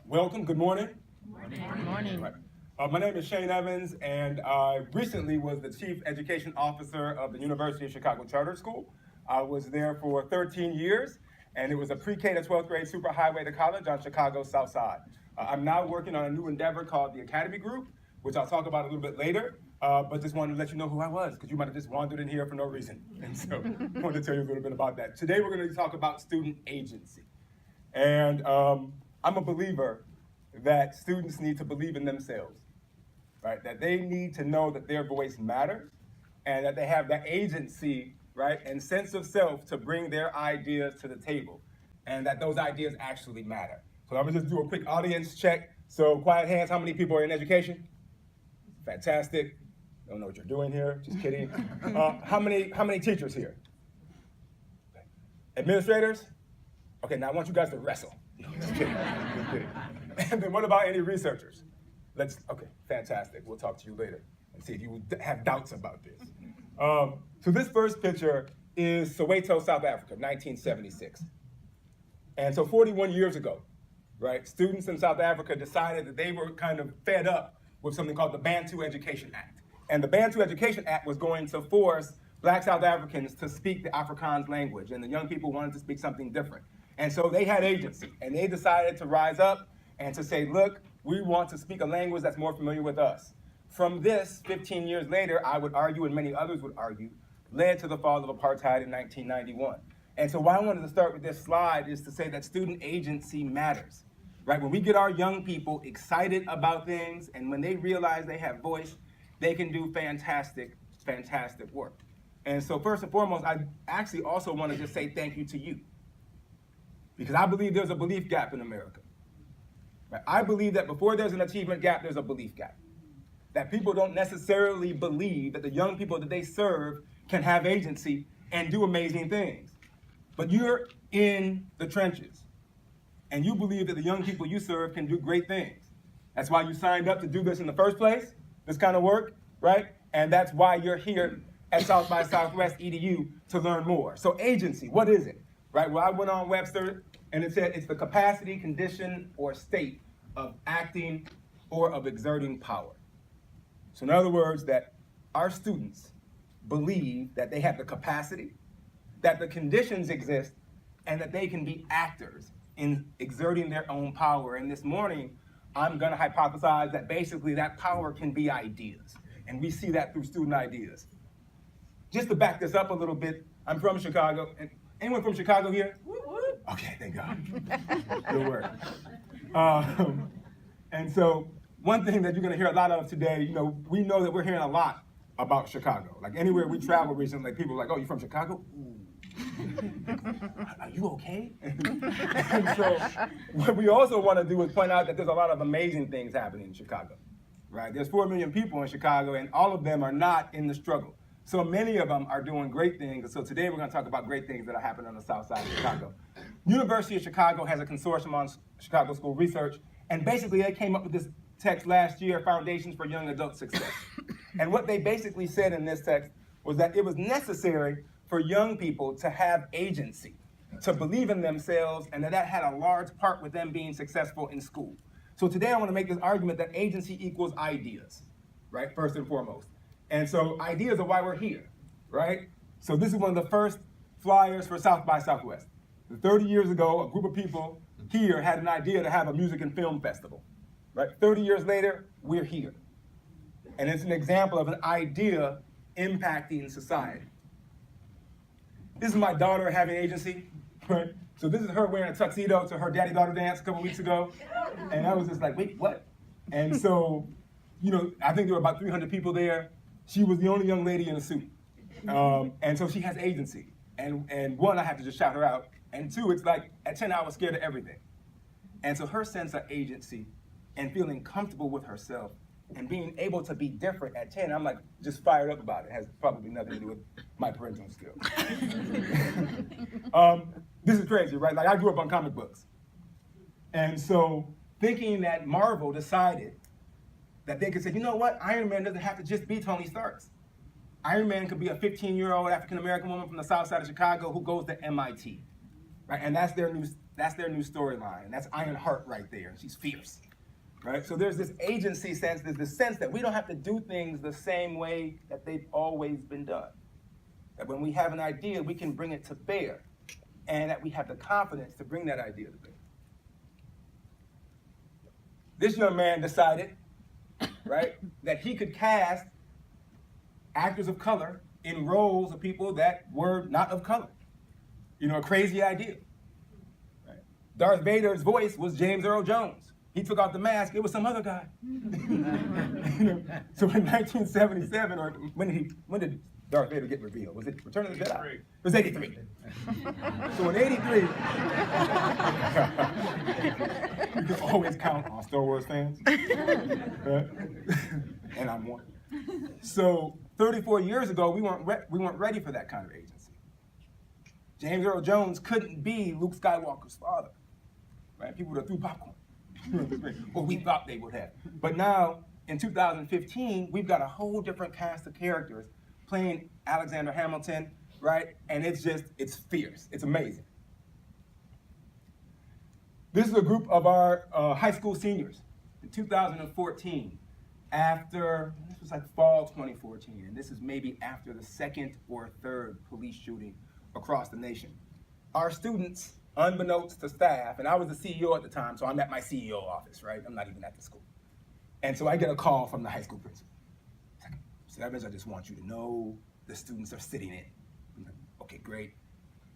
Welcome, good morning. Good morning. Right. My name is Shayne Evans, and I recently was the Chief Education Officer of the University of Chicago Charter School. I was there for 13 years, and it was a pre-K to 12th grade superhighway to college on Chicago's South Side. I'm now working on a new endeavor called the Academy Group, which I'll talk about a little bit later, but just wanted to let you know who I was, because you might have just wandered in here for no reason. And so I wanted to tell you a little bit about that. Today we're going to talk about student agency. And I'm a believer that students need to believe in themselves, right? That they need to know that their voice matters and that they have the agency, right, and sense of self to bring their ideas to the table and that those ideas actually matter. So I'm gonna just do a quick audience check. So quiet hands, how many people are in education? Fantastic. Don't know what you're doing here, just kidding. How many teachers here? Okay. Administrators? Okay, now I want you guys to wrestle. No, just kidding, just kidding. And then what about any researchers? Okay, fantastic. We'll talk to you later and see if you have doubts about this. So this first picture is Soweto, South Africa, 1976. And so 41 years ago, right, students in South Africa decided that they were kind of fed up with something called the Bantu Education Act. And the Bantu Education Act was going to force Black South Africans to speak the Afrikaans language, and the young people wanted to speak something different. And so they had agency, and they decided to rise up and to say, look, we want to speak a language that's more familiar with us. From this, 15 years later, I would argue, and many others would argue, led to the fall of apartheid in 1991. And so why I wanted to start with this slide is to say that student agency matters, right? When we get our young people excited about things, and when they realize they have voice, they can do fantastic, fantastic work. And so first and foremost, I actually also want to just say thank you to you, because I believe there's a belief gap in America. Right? I believe that before there's an achievement gap, there's a belief gap. That people don't necessarily believe that the young people that they serve can have agency and do amazing things. But you're in the trenches, and you believe that the young people you serve can do great things. That's why you signed up to do this in the first place, this kind of work, right? And that's why you're here at South by Southwest EDU to learn more. So agency, what is it? Right, well, I went on Webster, and it said it's the capacity, condition, or state of acting or of exerting power. So in other words, that our students believe that they have the capacity, that the conditions exist, and that they can be actors in exerting their own power. And this morning, I'm gonna hypothesize that basically that power can be ideas. And we see that through student ideas. Just to back this up a little bit, I'm from Chicago. And anyone from Chicago here? Okay, thank God. Good work. And so one thing that you're gonna hear a lot of today, we know that we're hearing a lot about Chicago. Like anywhere we travel recently, people are like, oh, you from Chicago? Ooh. Are you okay? And so what we also wanna do is point out that there's a lot of amazing things happening in Chicago, right? There's 4 million people in Chicago, and all of them are not in the struggle. So many of them are doing great things. So today we're going to talk about great things that are happening on the south side of Chicago. University of Chicago has a consortium on Chicago School Research, and basically they came up with this text last year, Foundations for Young Adult Success. And what they basically said in this text was that it was necessary for young people to have agency, to believe in themselves, and that had a large part with them being successful in school. So today I want to make this argument that agency equals ideas, right, first and foremost. And so ideas are why we're here, right? So this is one of the first flyers for South by Southwest. 30 years ago, a group of people here had an idea to have a music and film festival, right? 30 years later, we're here. And it's an example of an idea impacting society. This is my daughter having agency, right? So this is her wearing a tuxedo to her daddy-daughter dance a couple weeks ago. And I was just like, wait, what? And so, I think there were about 300 people there. She was the only young lady in a suit. And so she has agency. And one, I have to just shout her out. And two, it's like at 10, I was scared of everything. And so her sense of agency and feeling comfortable with herself and being able to be different at 10, I'm like just fired up about it. It has probably nothing to do with my parental skills. This is crazy, right? Like I grew up on comic books. And so thinking that Marvel decided that they could say, you know what, Iron Man doesn't have to just be Tony Stark's. Iron Man could be a 15-year-old African-American woman from the south side of Chicago who goes to MIT, right? And that's their new That's their new storyline. And that's Iron Heart right there. And she's fierce. Right? So there's this agency sense, there's this sense that we don't have to do things the same way that they've always been done. That when we have an idea, we can bring it to bear. And that we have the confidence to bring that idea to bear. This young man decided, right, that he could cast actors of color in roles of people that were not of color. You know, a crazy idea. Right? Darth Vader's voice was James Earl Jones. He took off the mask, it was some other guy. So in 1977, or when did Darth Vader get revealed? Was it Return of the Jedi? It was 83. So in 83, you can always count on Star Wars fans. Right? And I'm one. So 34 years ago, we weren't ready for that kind of agency. James Earl Jones couldn't be Luke Skywalker's father. Right? People would have threw popcorn. Or we thought they would have. But now, in 2015, we've got a whole different cast of characters playing Alexander Hamilton, right? And it's fierce. It's amazing. This is a group of our high school seniors in 2014, this was like fall 2014, and this is maybe after the second or third police shooting across the nation. Our students, unbeknownst to staff, and I was the CEO at the time, so I'm at my CEO office, right? I'm not even at the school. And so I get a call from the high school principal. It's like, Mr. Evans, I just want you to know the students are sitting in. I'm like, okay, great.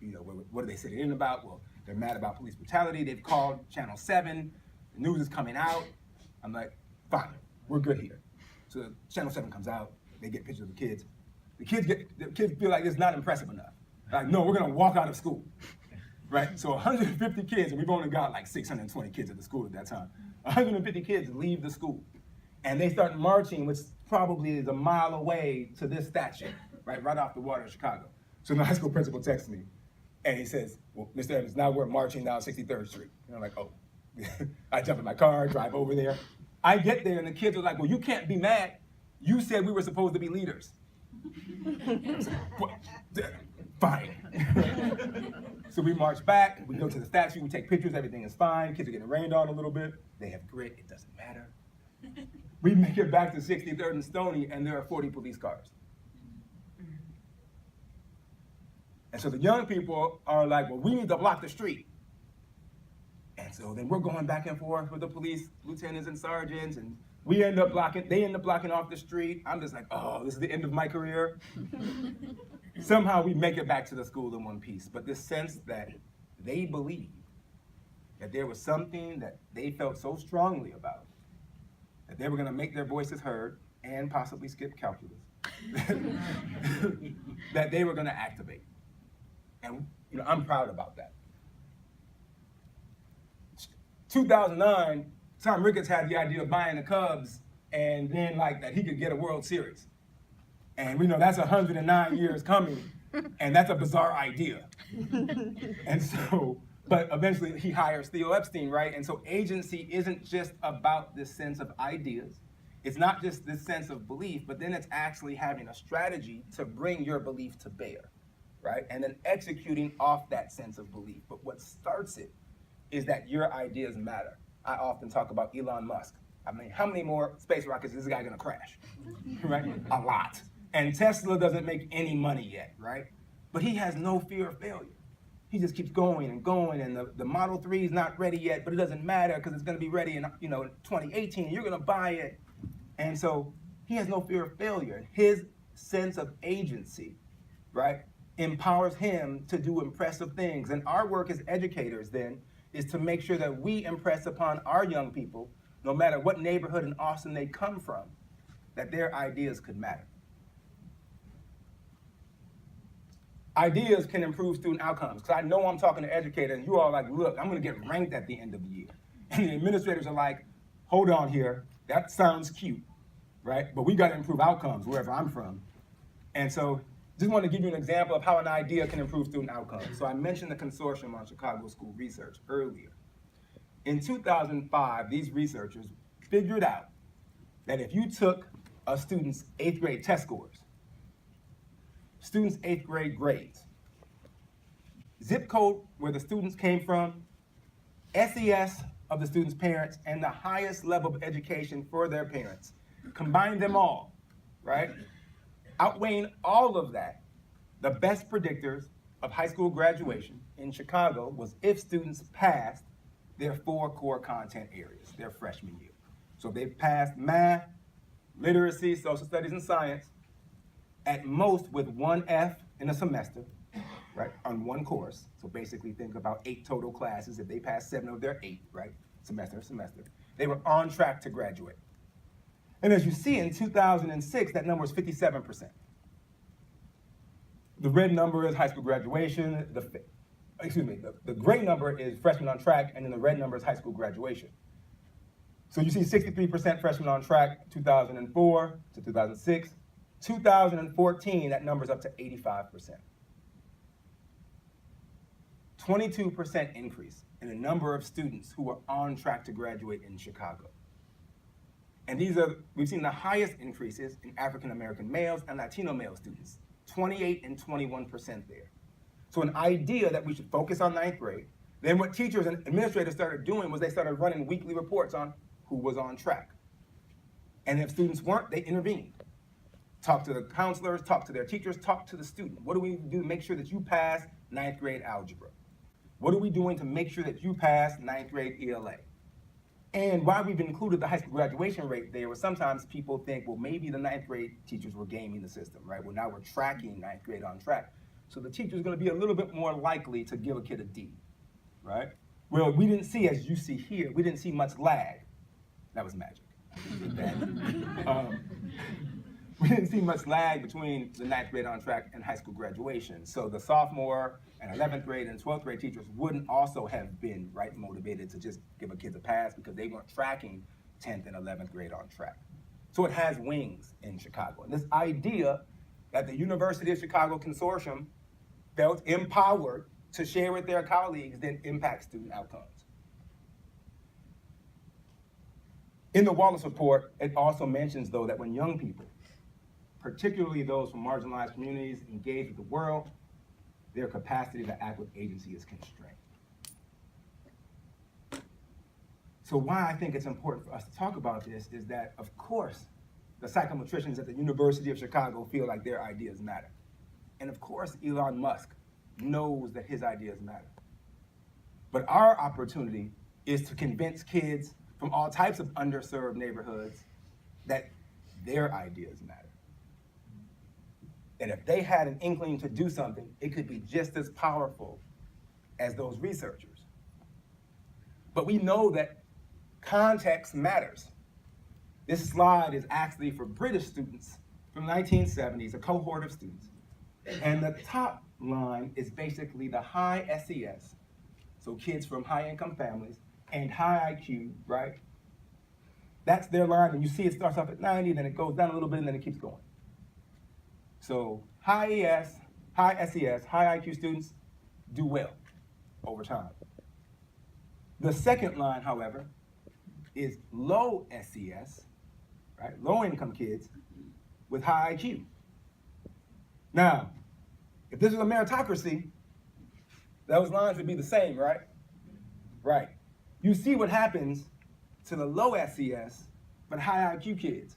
You know, what are they sitting in about? Well, they're mad about police brutality. They've called Channel 7. The news is coming out. I'm like, fine, we're good here. So Channel 7 comes out. They get pictures of the kids. The kids feel like it's not impressive enough. Like, no, we're gonna walk out of school. Right? So 150 kids, and we've only got like 620 kids at the school at that time. 150 kids leave the school. And they start marching, which probably is a mile away to this statue, right off the water in Chicago. So the high school principal texts me, and he says, well, Mr. Evans, now we're marching down 63rd Street. And I'm like, oh. I jump in my car, drive over there. I get there, and the kids are like, well, you can't be mad. You said we were supposed to be leaders. Fine. So we march back, we go to the statue, we take pictures, everything is fine. Kids are getting rained on a little bit. They have grit, it doesn't matter. We make it back to 63rd and Stony, and there are 40 police cars. And so the young people are like, well, we need to block the street. And so then we're going back and forth with the police lieutenants and sergeants, and they end up blocking off the street. I'm just like, oh, this is the end of my career. Somehow we make it back to the school in one piece. But this sense that they believed that there was something that they felt so strongly about, that they were gonna make their voices heard and possibly skip calculus, that they were gonna activate. And I'm proud about that. 2009, Tom Ricketts had the idea of buying the Cubs, and then that he could get a World Series. And we know that's 109 years coming, and that's a bizarre idea. And so, but eventually he hires Theo Epstein, right? And so agency isn't just about this sense of ideas. It's not just this sense of belief, but then it's actually having a strategy to bring your belief to bear, right? And then executing off that sense of belief. But what starts it is that your ideas matter. I often talk about Elon Musk. I mean, how many more space rockets is this guy gonna crash? Right? A lot. And Tesla doesn't make any money yet, right? But he has no fear of failure. He just keeps going and going, and the Model 3 is not ready yet, but it doesn't matter because it's gonna be ready in 2018, you're gonna buy it. And so he has no fear of failure. His sense of agency, right, empowers him to do impressive things. And our work as educators then is to make sure that we impress upon our young people, no matter what neighborhood in Austin they come from, that their ideas could matter. Ideas can improve student outcomes, because I know I'm talking to educators, and you all are like, look, I'm gonna get ranked at the end of the year. And the administrators are like, hold on here, that sounds cute, right? But we gotta improve outcomes wherever I'm from. And so, just want to give you an example of how an idea can improve student outcomes. So I mentioned the consortium on Chicago School Research earlier. In 2005, these researchers figured out that if you took a student's 8th grade test scores, students' 8th grade grades, zip code where the students came from, SES of the students' parents, and the highest level of education for their parents. Combine them all, right? Outweighing all of that, the best predictors of high school graduation in Chicago was if students passed their 4 core content areas their freshman year. So if they passed math, literacy, social studies, and science, at most with 1 F in a semester, right, on 1 course. So basically think about 8 total classes. If they passed 7 of their 8, right, semester, they were on track to graduate. And as you see in 2006, that number was 57%. The red number is high school graduation. The gray number is freshmen on track, and then the red number is high school graduation. So you see 63% freshmen on track, 2004 to 2006. 2014, that number's up to 85%. 22% increase in the number of students who are on track to graduate in Chicago. And we've seen the highest increases in African American males and Latino male students, 28 and 21% there. So an idea that we should focus on 9th grade. Then what teachers and administrators started doing was they started running weekly reports on who was on track. And if students weren't, they intervened. Talk to the counselors, talk to their teachers, talk to the student. What do we do to make sure that you pass 9th grade algebra? What are we doing to make sure that you pass 9th grade ELA? And why we've included the high school graduation rate there was sometimes people think, well, maybe the 9th grade teachers were gaming the system, right? Well, now we're tracking 9th grade on track. So the teacher's gonna be a little bit more likely to give a kid a D, right? Well, we didn't see, as you see here, we didn't see much lag. That was magic. We didn't see much lag between the 9th grade on track and high school graduation. So the sophomore and 11th grade and 12th grade teachers wouldn't also have been right motivated to just give a kid a pass because they weren't tracking 10th and 11th grade on track. So it has wings in Chicago. And this idea that the University of Chicago Consortium felt empowered to share with their colleagues then impacts student outcomes. In the Wallace Report, it also mentions, though, that when young people, particularly those from marginalized communities, engage with the world, their capacity to act with agency is constrained. So why I think it's important for us to talk about this is that, of course, the psychometricians at the University of Chicago feel like their ideas matter. And of course, Elon Musk knows that his ideas matter. But our opportunity is to convince kids from all types of underserved neighborhoods that their ideas matter. And if they had an inkling to do something, it could be just as powerful as those researchers. But we know that context matters. This slide is actually for British students from the 1970s, a cohort of students. And the top line is basically the high SES, so kids from high-income families, and high IQ, right? That's their line, and you see it starts off at 90, then it goes down a little bit, and then it keeps going. So high ES, high SES, high IQ students do well over time. The second line, however, is low SES, right? Low income kids with high IQ. Now, if this was a meritocracy, those lines would be the same, right? Right. You see what happens to the low SES but high IQ kids.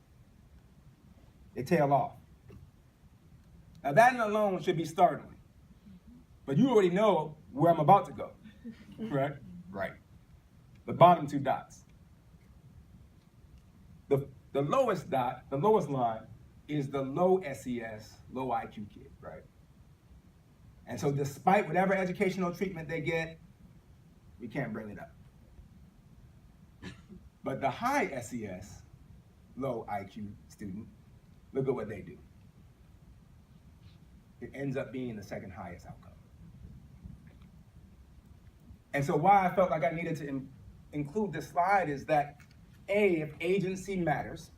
They tail off. Now that alone should be startling. But you already know where I'm about to go, right? Right. The bottom 2 dots. The lowest dot, the lowest line, is the low SES, low IQ kid, right? And so despite whatever educational treatment they get, we can't bring it up. But the high SES, low IQ student, look at what they do. It ends up being the second highest outcome. And so why I felt like I needed to include this slide is that, A, if agency matters,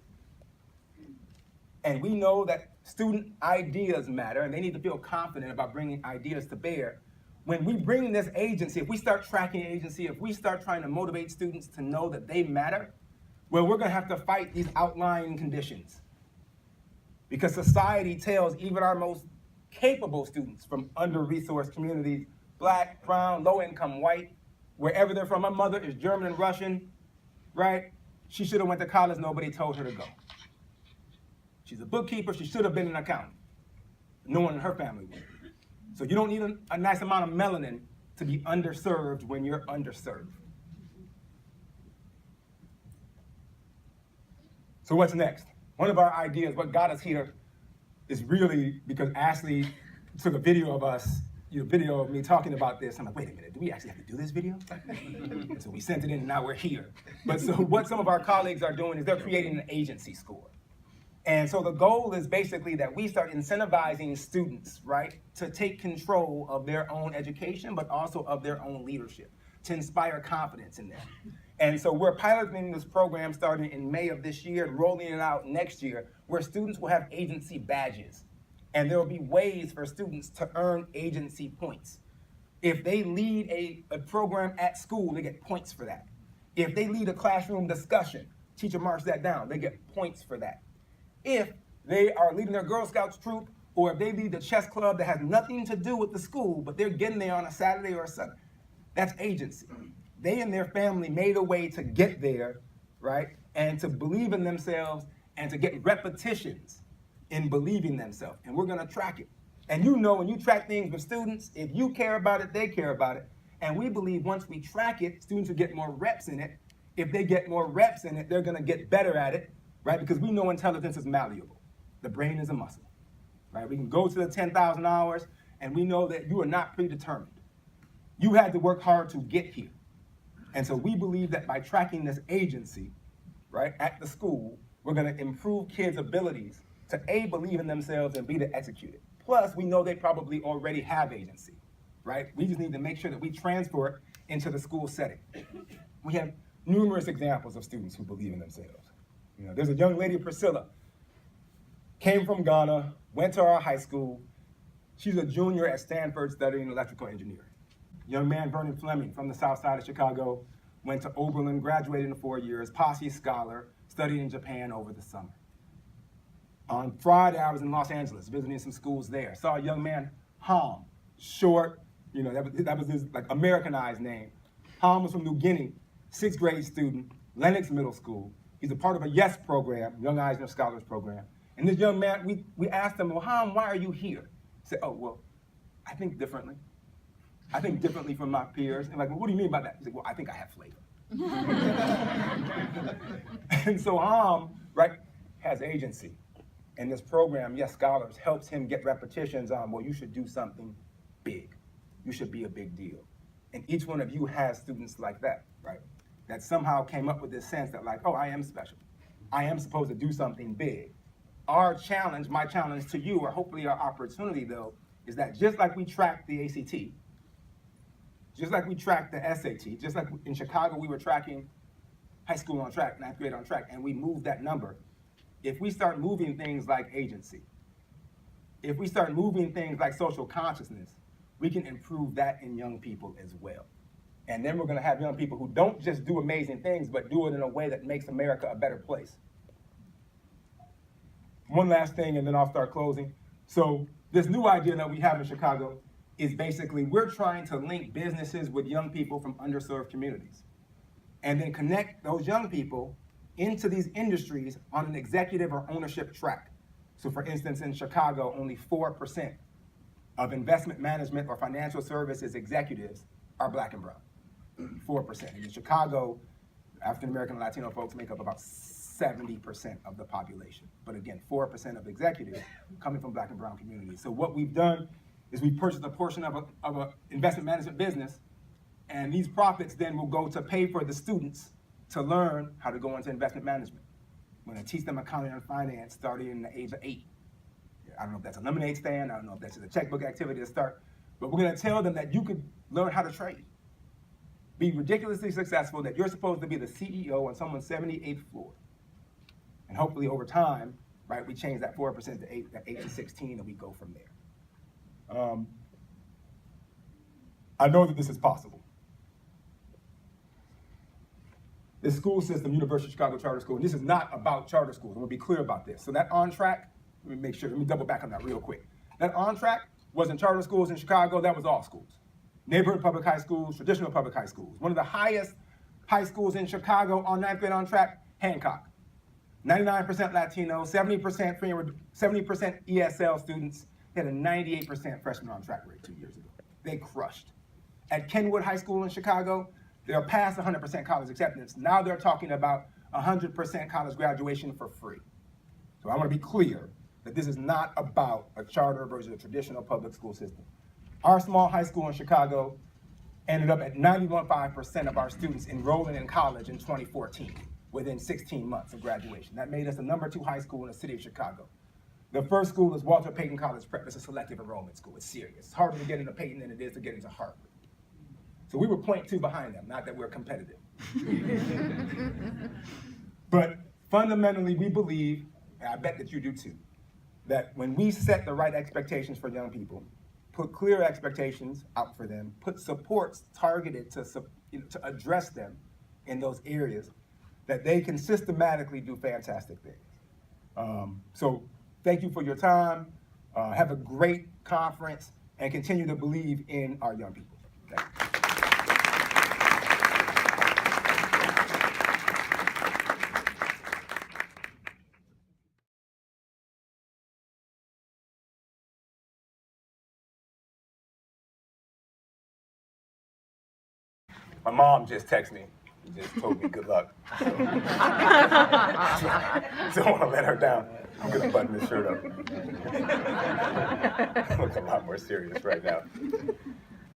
and we know that student ideas matter, and they need to feel confident about bringing ideas to bear, when we bring this agency, if we start tracking agency, if we start trying to motivate students to know that they matter, well, we're gonna have to fight these outlying conditions. Because society tells even our most capable students from under-resourced communities, Black, brown, low-income, white, wherever they're from. My mother is German and Russian, right? She should have went to college, nobody told her to go. She's a bookkeeper, she should have been an accountant. No one in her family would. So you don't need a nice amount of melanin to be underserved when you're underserved. So what's next? One of our ideas, what got us here, is really because Ashley took a video of us, video of me talking about this. I'm like, wait a minute, do we actually have to do this video? And so we sent it in and now we're here. But so what some of our colleagues are doing is they're creating an agency score. And so the goal is basically that we start incentivizing students, right, to take control of their own education, but also of their own leadership, to inspire confidence in them. And so we're piloting this program starting in May of this year and rolling it out next year, where students will have agency badges. And there will be ways for students to earn agency points. If they lead a program at school, they get points for that. If they lead a classroom discussion, teacher marks that down, they get points for that. If they are leading their Girl Scouts troop, or if they lead the chess club that has nothing to do with the school, but they're getting there on a Saturday or a Sunday, that's agency. They and their family made a way to get there, right? And to believe in themselves and to get repetitions in believing themselves. And we're gonna track it. And you know, when you track things with students, if you care about it, they care about it. And we believe once we track it, students will get more reps in it. If they get more reps in it, they're gonna get better at it, right? Because we know intelligence is malleable. The brain is a muscle, right? We can go to the 10,000 hours, and we know that you are not predetermined. You had to work hard to get here. And so we believe that by tracking this agency, right, at the school, we're gonna improve kids' abilities to A, believe in themselves, and B, to execute it. Plus, we know they probably already have agency, right? We just need to make sure that we transfer it into the school setting. We have numerous examples of students who believe in themselves. You know, there's a young lady, Priscilla, came from Ghana, went to our high school. She's a junior at Stanford studying electrical engineering. Young man, Vernon Fleming, from the south side of Chicago, went to Oberlin, graduated in 4 years, Posse scholar, studied in Japan over the summer. On Friday, I was in Los Angeles, visiting some schools there. Saw a young man, Ham, short, you know, that was his like Americanized name. Ham was from New Guinea, 6th grade student, Lenox Middle School. He's a part of a YES program, Young Eisner Scholars Program. And this young man, we asked him, well, Ham, why are you here? He said, oh, well, I think differently. I think differently from my peers. And like, well, what do you mean by that? He said, well, I think I have flavor. And so Ham, right, has agency. And this program, Yes Scholars, helps him get repetitions on, well, you should do something big. You should be a big deal. And each one of you has students like that, right? That somehow came up with this sense that like, oh, I am special. I am supposed to do something big. Our challenge, my challenge to you, or hopefully our opportunity though, is that just like we track the ACT, just like we track the SAT, just like in Chicago we were tracking high school on track, 9th grade on track, and we moved that number. If we start moving things like agency, if we start moving things like social consciousness, we can improve that in young people as well. And then we're gonna have young people who don't just do amazing things, but do it in a way that makes America a better place. One last thing, and then I'll start closing. So this new idea that we have in Chicago is basically we're trying to link businesses with young people from underserved communities, and then connect those young people into these industries on an executive or ownership track. So for instance, in Chicago, only 4% of investment management or financial services executives are Black and brown, 4%. And in Chicago, African American and Latino folks make up about 70% of the population. But again, 4% of executives coming from Black and brown communities. So what we've done is we purchased a portion of an investment management business, and these profits then will go to pay for the students to learn how to go into investment management. We're gonna teach them accounting and finance starting in the age of 8. I don't know if that's a lemonade stand, I don't know if that's just a checkbook activity to start, but we're gonna tell them that you could learn how to trade. Be ridiculously successful, that you're supposed to be the CEO on someone's 78th floor. And hopefully over time, right, we change that 4% to 8, that 8 to 16, and we go from there. I know that this is possible. The school system, University of Chicago Charter School, and this is not about charter schools, I'm gonna be clear about this. So that on track, let me make sure, let me double back on that real quick. That on track wasn't charter schools in Chicago, that was all schools. neighborhood public high schools, traditional public high schools. One of the highest high schools in Chicago on 9th grade on track, Hancock. 99% Latino, 70% ESL students. They had a 98% freshman on track rate 2 years ago. They crushed. At Kenwood High School in Chicago, they're past 100% college acceptance. Now they're talking about 100% college graduation for free. So I want to be clear that this is not about a charter versus a traditional public school system. Our small high school in Chicago ended up at 91.5% of our students enrolling in college in 2014, within 16 months of graduation. That made us the #2 high school in the city of Chicago. The first school is Walter Payton College Prep. It's a selective enrollment school. It's serious. It's harder to get into Payton than it is to get into Harvard. So we were 0.2 behind them, not that we're competitive. But fundamentally, we believe, and I bet that you do too, that when we set the right expectations for young people, put clear expectations out for them, put supports targeted to address them in those areas, that they can systematically do fantastic things. So thank you for your time. Have a great conference and continue to believe in our young people. Thank you. My mom just texted me. Just told me good luck. So, don't want to let her down. I'm going to button this shirt up. I look a lot more serious right now.